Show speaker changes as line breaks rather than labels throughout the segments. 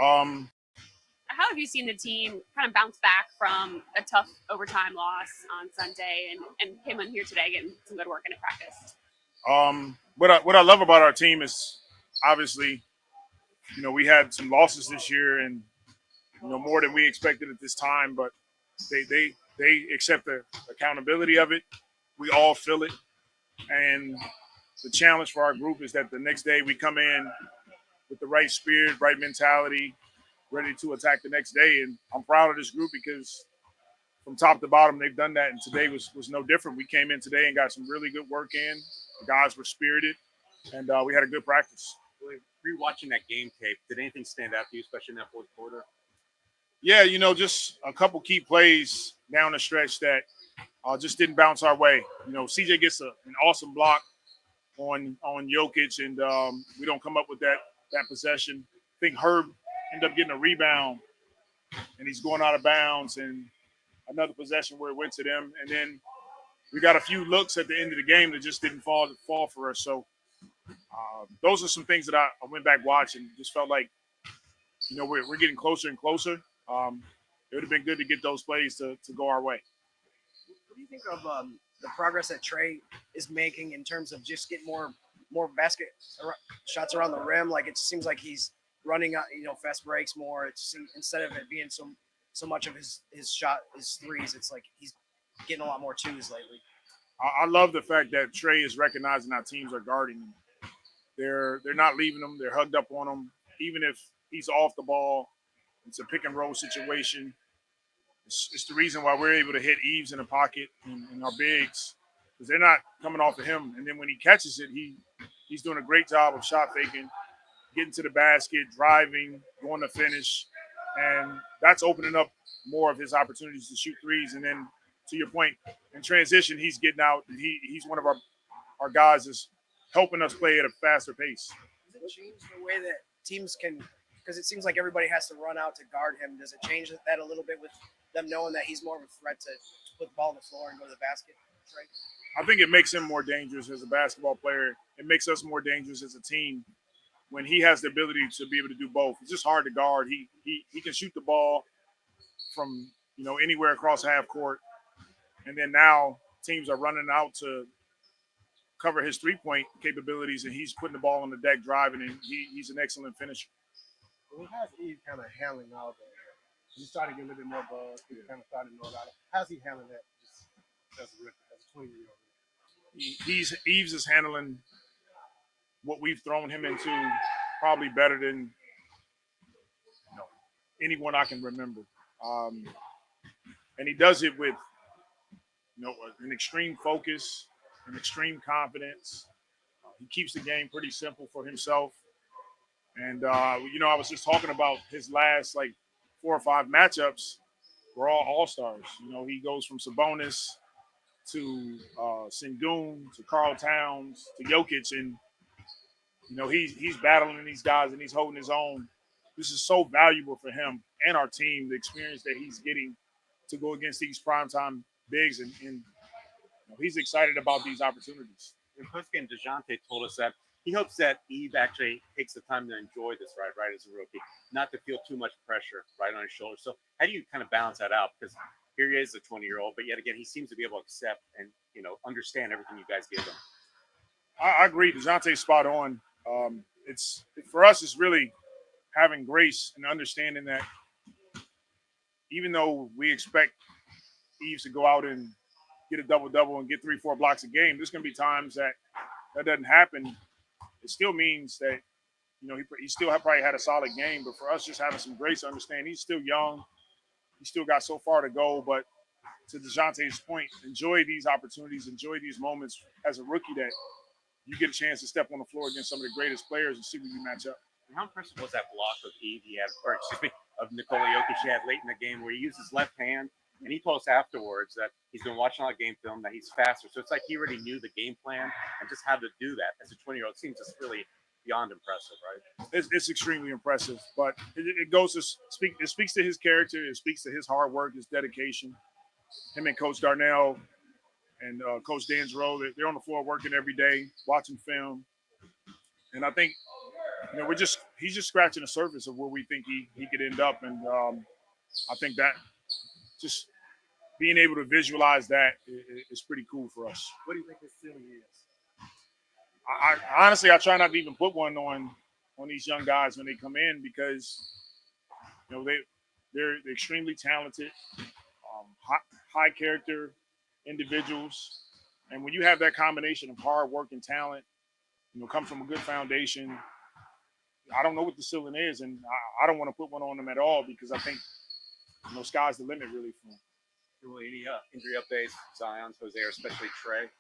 Um,
How have you seen the team kind of bounce back from a tough overtime loss on Sunday and him in here today getting some good work in at practice?
what I love about our team is obviously, we had some losses this year, and more than we expected at this time, but they accept the accountability of it. We all feel it, and the challenge for our group is that the next day we come in with the right spirit, right mentality, ready to attack the next day. And I'm proud of this group because from top to bottom they've done that, and today was no different. We came in today and got some really good work in. The guys were spirited, and we had a good practice.
Rewatching that game tape, did anything stand out to you, especially in that fourth quarter?
Yeah, just a couple key plays down the stretch that just didn't bounce our way. CJ gets an awesome block on Jokic, and we don't come up with that possession. I think Herb ended up getting a rebound, and he's going out of bounds, and another possession where it went to them, and then we got a few looks at the end of the game that just didn't fall for us. So those are some things that I went back watching, just felt like we're getting closer and closer. It would have been good to get those plays to go our way.
What do you think of the progress that Trey is making in terms of just getting more basket shots around the rim? Like it seems like he's running fast breaks more. It's instead of it being so much of his shot his threes, it's like he's getting a lot more twos lately.
I love the fact that Trey is recognizing our teams are guarding him. They're not leaving him. They're hugged up on him. Even if he's off the ball, it's a pick and roll situation. It's the reason why we're able to hit Eves in the pocket and our bigs, because they're not coming off of him. And then when he catches it, he's doing a great job of shot faking, getting to the basket, driving, going to finish, and that's opening up more of his opportunities to shoot threes. And then, to your point, in transition, he's getting out. He's one of our guys is helping us play at a faster pace.
Does it change the way that teams can? Because it seems like everybody has to run out to guard him. Does it change that a little bit with them knowing that he's more of a threat to put the ball on the floor and go to the basket? Right?
I think it makes him more dangerous as a basketball player. It makes us more dangerous as a team when he has the ability to be able to do both. It's just hard to guard. He can shoot the ball from anywhere across half court, and then now teams are running out to cover his 3-point capabilities, and he's putting the ball on the deck driving, and he's an excellent finisher.
Well, how's Eve kind of handling all that? He's starting to get a little bit more buzz. He's kind of starting to know about it. How's he handling that just as a 20-year-old?
Eves is handling what we've thrown him into probably better than anyone I can remember. And he does it with an extreme focus, an extreme confidence. He keeps the game pretty simple for himself. And I was just talking about his last 4 or 5 matchups were all stars. He goes from Sabonis to Sengun to Karl Towns to Jokic, and he's battling these guys and he's holding his own. This is so valuable for him and our team, the experience that he's getting to go against these primetime bigs, and he's excited about these opportunities.
In postgame, DeJounte told us that he hopes that Eve actually takes the time to enjoy this right as a rookie, not to feel too much pressure right on his shoulders. So how do you kind of balance that out? Because here he is, a 20-year-old, but yet again, he seems to be able to accept and understand everything you guys give him.
I agree. DeJounte's spot on. It's for us. It's really having grace and understanding that even though we expect Eves to go out and get a double-double and get 3-4 blocks a game, there's going to be times that doesn't happen. It still means that he still probably had a solid game. But for us, just having some grace to understand he's still young, he still got so far to go. But to DeJounte's point, enjoy these opportunities, enjoy these moments as a rookie that you get a chance to step on the floor against some of the greatest players and see where you match up.
And how impressive was that block of Eve he had, of Nikola Jokic he had late in the game where he used his left hand, and he told us afterwards that he's been watching all the game film, that he's faster. So it's like he already knew the game plan and just how to do that as a 20-year-old. It seems just really beyond impressive, right?
It's extremely impressive, but it goes to speak. It speaks to his character. It speaks to his hard work, his dedication. Him and Coach Darnell and Coach Danzero, they're on the floor working every day, watching film. And I think he's just scratching the surface of where we think he could end up, and I think that just being able to visualize that is pretty cool for us.
What do you think his ceiling is?
I honestly, I try not to even put one on these young guys when they come in because they're extremely talented, high character individuals, and when you have that combination of hard work and talent, come from a good foundation. I don't know what the ceiling is, and I don't want to put one on them at all because I think sky's the limit really for them.
Any injury updates, Zion's, Jose, or especially Trey?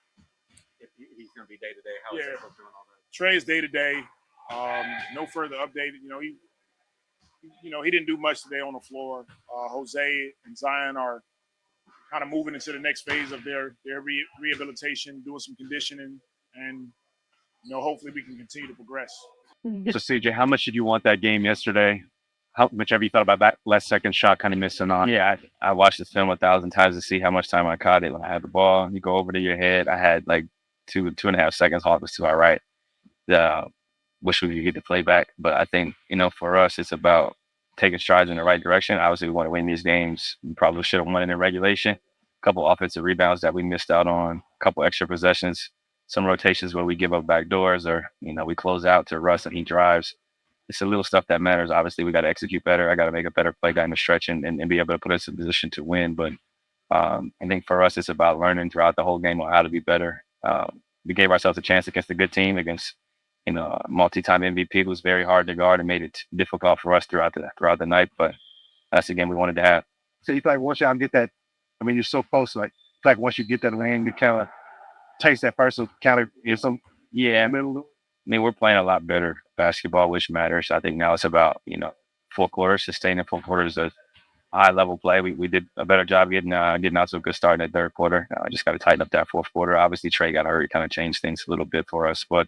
If he's going to be day to day, how is that doing all that?
Trey is day to day. No further update. He didn't do much today on the floor. Jose and Zion are kind of moving into the next phase of their rehabilitation, doing some conditioning, and hopefully we can continue to progress.
So CJ, how much did you want that game yesterday? How much have you thought about that last second shot kind of missing on? Yeah, I watched the film 1,000 times to see how much time I caught it. When I had the ball, you go over to your head. I had like 2.5 seconds off was to our right. Wish we could get the play back, but I think for us it's about taking strides in the right direction. Obviously, we want to win these games. We probably should have won it in regulation. A couple offensive rebounds that we missed out on. A couple extra possessions. Some rotations where we give up back doors, or we close out to Russ and he drives. It's the little stuff that matters. Obviously, we got to execute better. I got to make a better play down the stretch and be able to put us in position to win. But I think for us, it's about learning throughout the whole game on how to be better. We gave ourselves a chance against a good team, against multi-time MVP. It was very hard to guard and made it difficult for us throughout the night. But that's the game we wanted to have.
So you feel like once y'all get that, I mean, you're so close. Like, you feel like once you get that lane, you kind of taste that first counter. Middle.
I mean, we're playing a lot better basketball, which matters. I think now it's about full quarters, sustaining full quarters of high level play. We did a better job getting out to a good start in that third quarter. I just got to tighten up that fourth quarter. Obviously, Trey got hurt, kind of changed things a little bit for us, but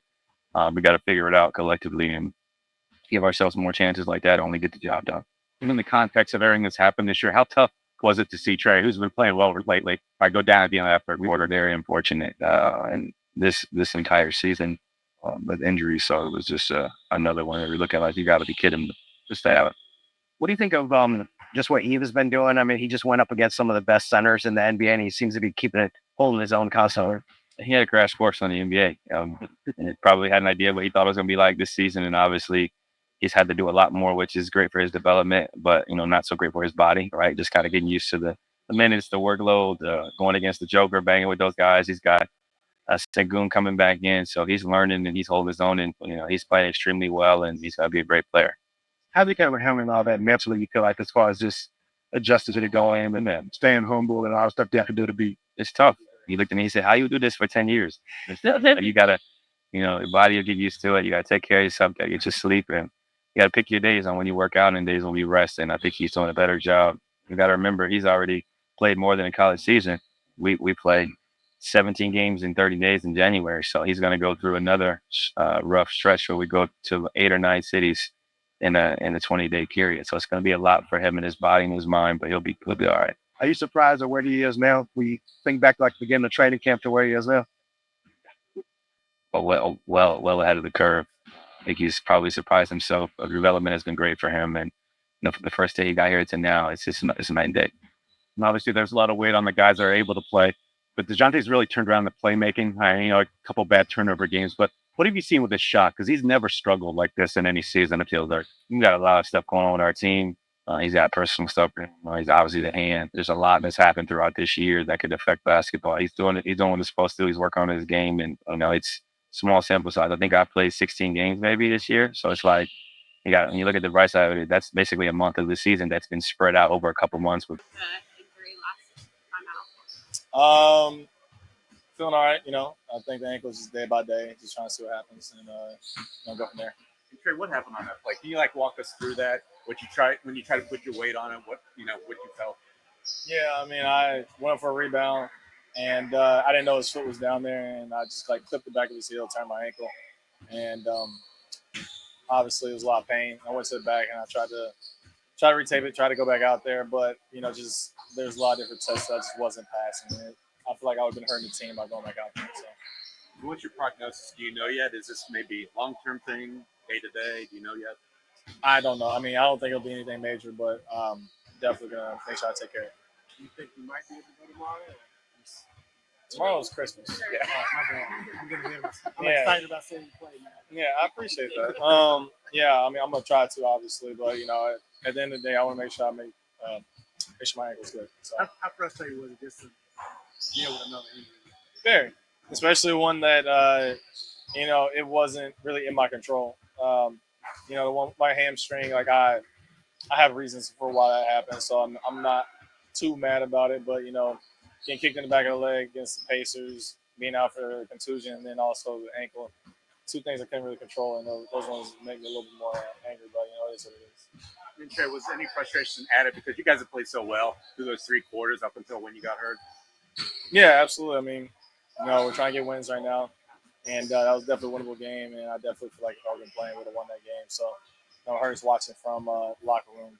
we got to figure it out collectively and give ourselves more chances like that. Only get the job done. And in the context of everything that's happened this year, how tough was it to see Trey, who's been playing well lately, go down at the end of that third quarter? Very unfortunate. And this entire season with injuries, so it was just another one that we look at like, you got to be kidding me. Just to have it.
What do you think of just what Eve has been doing? I mean, he just went up against some of the best centers in the NBA, and he seems to be holding his own constantly.
He had a crash course on the NBA, and probably had an idea what he thought it was going to be like this season. And obviously, he's had to do a lot more, which is great for his development, but not so great for his body. Right, just kind of getting used to the minutes, the workload, going against the Joker, banging with those guys. He's got Sengun coming back in, so he's learning and he's holding his own, and he's playing extremely well, and he's going to be a great player.
How do you kind of handle all that mentally? You feel like as far as just adjusting to the game and then staying humble and all the stuff you have to do to be.
It's tough. He looked at me, he said, "How you do this for 10 years? You gotta, your body will get used to it. You gotta take care of yourself. You gotta get your sleep, and you gotta pick your days on when you work out and days when you rest." And I think he's doing a better job. You gotta remember, he's already played more than a college season. We played 17 games in 30 days in January, so he's gonna go through another rough stretch where we go to 8 or 9 cities in a 20-day period. So it's going to be a lot for him and his body and his mind, but he'll be all right.
Are you surprised at where he is now? We think back like the beginning of training camp to where he is now.
But well ahead of the curve. I think he's probably surprised himself. The development has been great for him, and from the first day he got here to now, it's a night and day.
And obviously, there's a lot of weight on the guys that are able to play, but DeJounte's really turned around the playmaking. A couple bad turnover games, but what have you seen with his shot? Because he's never struggled like this in any season. It feels like we got a lot of stuff going on with our team. He's got personal stuff. He's obviously the hand. There's a lot that's happened throughout this year that could affect basketball. He's doing it. He's doing what he's supposed to do. He's working on his game, and it's small sample size. I think I played 16 games maybe this year, so it's like when you look at the bright side of it, that's basically a month of the season that's been spread out over a couple months.
The injury last time out.
Feeling all right, I think the ankle's just day by day, just trying to see what happens and go from there.
Trey, what happened on that play? Can you walk us through that? When you try to put your weight on it, what you felt?
Yeah, I mean, I went up for a rebound and I didn't know his foot was down there, and I just clipped the back of his heel, turned my ankle, and obviously it was a lot of pain. I went to the back and I tried to retape it, try to go back out there, but just there's a lot of different tests that I just wasn't passing it. I feel like I would have been hurting the team by going back out there. So,
what's your prognosis? Do you know yet? Is this maybe a long-term thing? day to day? Do you know yet?
I don't know. I mean, I don't think it'll be anything major, but definitely gonna make sure I take care of it.
Do you think you might be able to go tomorrow? Or just,
Tomorrow's Christmas.
oh, my bad. I'm getting nervous. I'm
Yeah.
excited about seeing you play, man.
Yeah, I appreciate that. Yeah, I mean, I'm gonna try to obviously, but at the end of the day, I want to make sure I make sure my ankle's good. So
How frustrating was it just to deal with another injury?
very, especially one that it wasn't really in my control. The one my hamstring, like I have reasons for why that happened, so I'm not too mad about it. But getting kicked in the back of the leg against the Pacers, being out for a contusion, and then also the ankle, two things I couldn't really control, and those ones make me a little bit more angry. But it is what it is.
And Trey, was any frustration added because you guys have played so well through those 3 quarters up until when you got hurt?
Yeah, absolutely. I mean, we're trying to get wins right now, and that was definitely a winnable game. And I definitely feel like if I would have been playing, would have won that game. So, it hurts watching from locker room,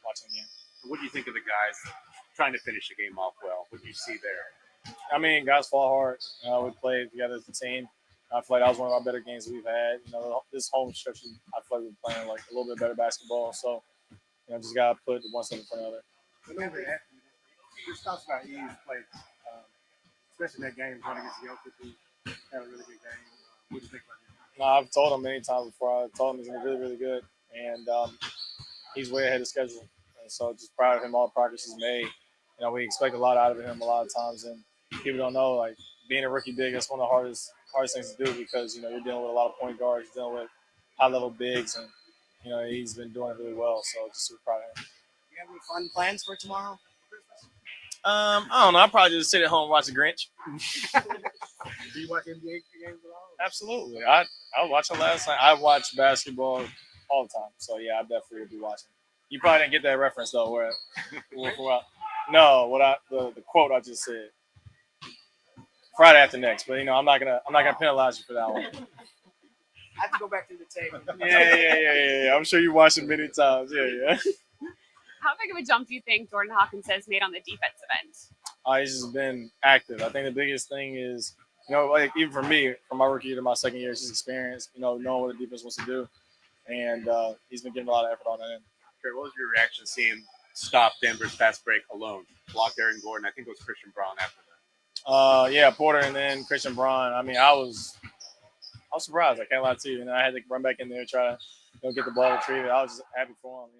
watching the game.
What do you think of the guys trying to finish the game off well? What do you see there?
I mean, guys fall hard. We played together as a team. I feel like that was one of our better games we've had. This home stretch, I feel like we're playing like a little bit better basketball. So, just gotta put one step in front of the other.
Remember, just talks about Eve's play, especially that game going against Jokic, who had a really good game. What do you think about him?
No, I've told him many times before. I told him he's gonna be really, really good, and he's way ahead of schedule. And so, just proud of him, all the progress he's made. We expect a lot out of him a lot of times, and people don't know, like being a rookie big, that's one of the hardest things to do because you're dealing with a lot of point guards, you're dealing with high level bigs, and he's been doing it really well. So just super proud of him.
You have any fun plans for tomorrow?
I don't know. I'll probably just sit at home and watch The Grinch.
Do you watch NBA games at all?
Absolutely. I was watching last night. I watch basketball all the time. So yeah, I definitely will be watching. You probably didn't get that reference though. The quote I just said. Friday after next, but I'm not gonna penalize you for that one.
I have to go back to the tape.
Yeah. I'm sure you watched it many times. Yeah.
How big of a jump do you think Jordan Hawkins has made on the defensive end?
He's just been active. I think the biggest thing is, like even for me, from my rookie year to my second year, it's his experience, knowing what the defense wants to do. And he's been getting a lot of effort on that end.
Trey, what was your reaction seeing stop Denver's fast break alone? Blocked Aaron Gordon. I think it was Christian Braun after that.
Yeah, Porter and then Christian Braun. I mean, I was surprised. I can't lie to you. And I had to run back in there and try to get the ball retrieved. I was just happy for him.